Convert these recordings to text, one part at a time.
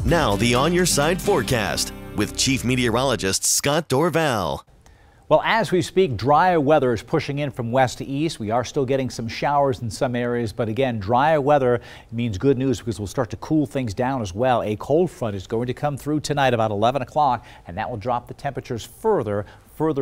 Now the On Your Side forecast with Chief Meteorologist Scott Dorval. Well, as we speak, drier weather is pushing in from west to east. We are still getting some showers in some areas, but again, drier weather means good news because we'll start to cool things down as well. A cold front is going to come through tonight about 11 o'clock, and that will drop the temperatures further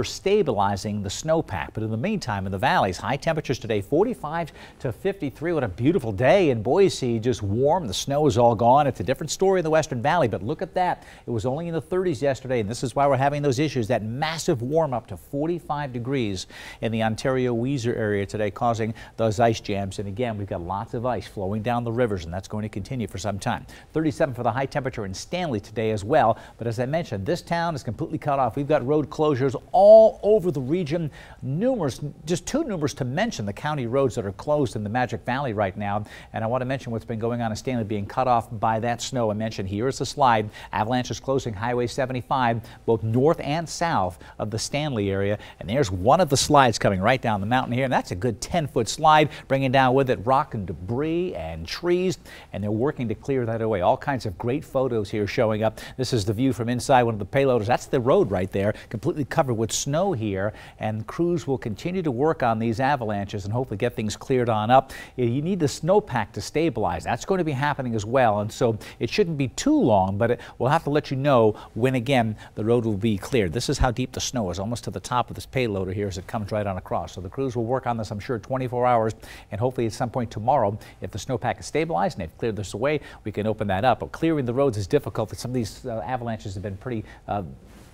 stabilizing the snowpack. But in the meantime, in the valleys, high temperatures today, 45 to 53. What a beautiful day in Boise, just warm. The snow is all gone. It's a different story in the Western Valley, but look at that. It was only in the 30s yesterday, and this is why we're having those issues. That massive warm up to 45 degrees in the Ontario-Weiser area today, causing those ice jams. And again, we've got lots of ice flowing down the rivers, and that's going to continue for some time. 37 for the high temperature in Stanley today as well. But as I mentioned, this town is completely cut off. We've got road closures all over the region. Numerous, just too numerous to mention the county roads that are closed in the Magic Valley right now. And I want to mention what's been going on in Stanley, being cut off by that snow. I mentioned here is the slide. Avalanches closing Highway 75, both north and south of the Stanley area. And there's one of the slides coming right down the mountain here. And that's a good 10-foot slide, bringing down with it rock and debris and trees. And they're working to clear that away. All kinds of great photos here showing up. This is the view from inside one of the payloaders. That's the road right there, completely covered with snow here, and crews will continue to work on these avalanches and hopefully get things cleared on up. You need the snowpack to stabilize. That's going to be happening as well, and so it shouldn't be too long, but we'll have to let you know when again the road will be cleared. This is how deep the snow is, almost to the top of this payloader here as it comes right on across. So the crews will work on this, I'm sure, 24 hours, and hopefully at some point tomorrow, if the snowpack is stabilized and they've cleared this away, we can open that up. But clearing the roads is difficult. Some of these avalanches have been pretty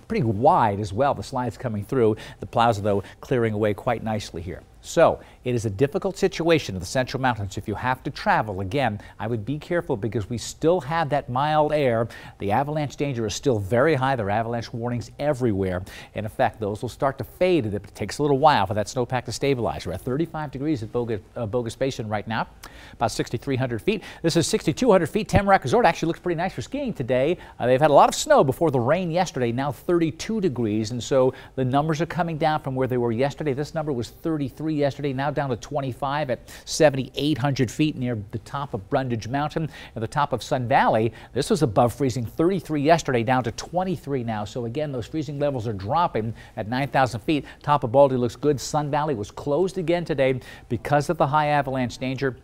wide as well. The slides coming through. The plows are, though, clearing away quite nicely here. So it is a difficult situation in the Central Mountains. If you have to travel, again, I would be careful because we still have that mild air. The avalanche danger is still very high. There are avalanche warnings everywhere. In effect, those will start to fade. It takes a little while for that snowpack to stabilize. We're at 35 degrees at Bogus Basin right now, about 6,300 feet. This is 6,200 feet. Tamarack Resort actually looks pretty nice for skiing today. They've had a lot of snow before the rain yesterday, now 32 degrees. And so the numbers are coming down from where they were yesterday. This number was 33 yesterday, now down to 25 at 7,800 feet near the top of Brundage Mountain. At the top of Sun Valley, this was above freezing, 33 yesterday, down to 23 now. So again, those freezing levels are dropping at 9,000 feet. Top of Baldy looks good. Sun Valley was closed again today because of the high avalanche danger.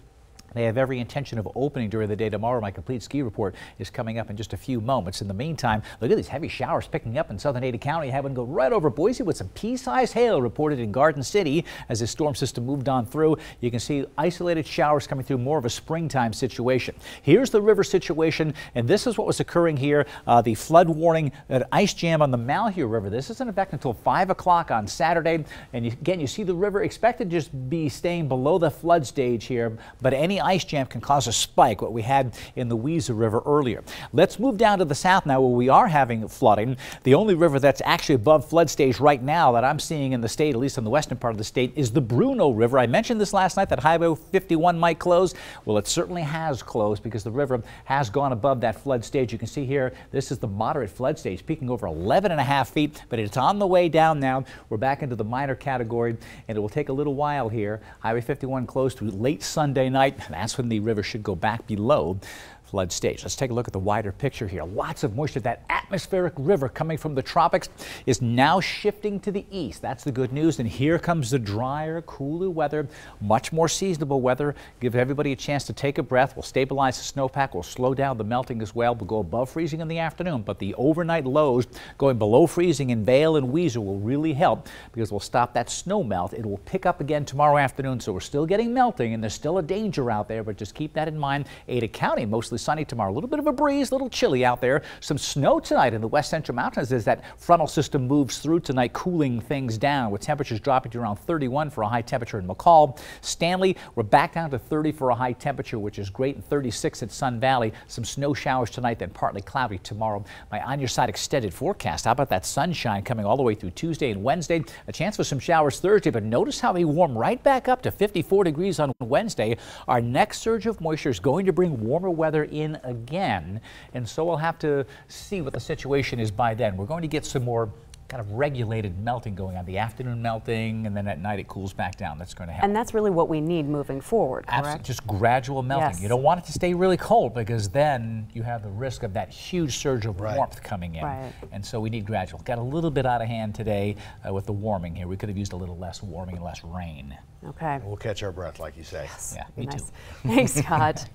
They have every intention of opening during the day tomorrow. My complete ski report is coming up in just a few moments. In the meantime, look at these heavy showers picking up in southern Ada County. Having to go right over Boise with some pea-sized hail reported in Garden City as this storm system moved on through. You can see isolated showers coming through, more of a springtime situation. Here's the river situation, and this is what was occurring here. The flood warning, an ice jam on the Malheur River. This isn't in effect until 5 o'clock on Saturday. And again, you see the river expected to just be staying below the flood stage here, but any ice jam can cause a spike, what we had in the Weiser River earlier. Let's move down to the south now, where we are having flooding. The only river that's actually above flood stage right now that I'm seeing in the state, at least in the western part of the state, is the Bruneau River. I mentioned this last night that Highway 51 might close. Well, it certainly has closed because the river has gone above that flood stage. You can see here, this is the moderate flood stage, peaking over 11.5 feet, but it's on the way down now. We're back into the minor category, and it will take a little while here. Highway 51 closed through late Sunday night. That's when the river should go back below flood stage. Let's take a look at the wider picture here. Lots of moisture. That atmospheric river coming from the tropics is now shifting to the east. That's the good news. And here comes the drier, cooler weather, much more seasonable weather. Give everybody a chance to take a breath. We'll stabilize the snowpack. We'll slow down the melting as well. We'll go above freezing in the afternoon, but the overnight lows going below freezing in Vail and Weiser will really help because we'll stop that snow melt. It will pick up again tomorrow afternoon, so we're still getting melting and there's still a danger out there, but just keep that in mind. Ada County, mostly sunny tomorrow. A little bit of a breeze, a little chilly out there. Some snow tonight in the west central mountains as that frontal system moves through tonight, cooling things down with temperatures dropping to around 31 for a high temperature in McCall. Stanley, we're back down to 30 for a high temperature, which is great, and 36 at Sun Valley. Some snow showers tonight, then partly cloudy tomorrow. My On Your Side extended forecast. How about that sunshine coming all the way through Tuesday and Wednesday? A chance for some showers Thursday, but notice how they warm right back up to 54 degrees on Wednesday. Our next surge of moisture is going to bring warmer weather in again, and so we'll have to see what the situation is by then. We're going to get some more kind of regulated melting going on. The afternoon melting, and then at night it cools back down. That's going to help. And that's really what we need moving forward, correct? Absolutely, just gradual melting. Yes. You don't want it to stay really cold because then you have the risk of that huge surge of warmth coming in. Right. And so we need gradual. Got a little bit out of hand today with the warming here. We could have used a little less warming and less rain. Okay. We'll catch our breath, like you say. Yeah, Be me nice. too. Thanks, Scott.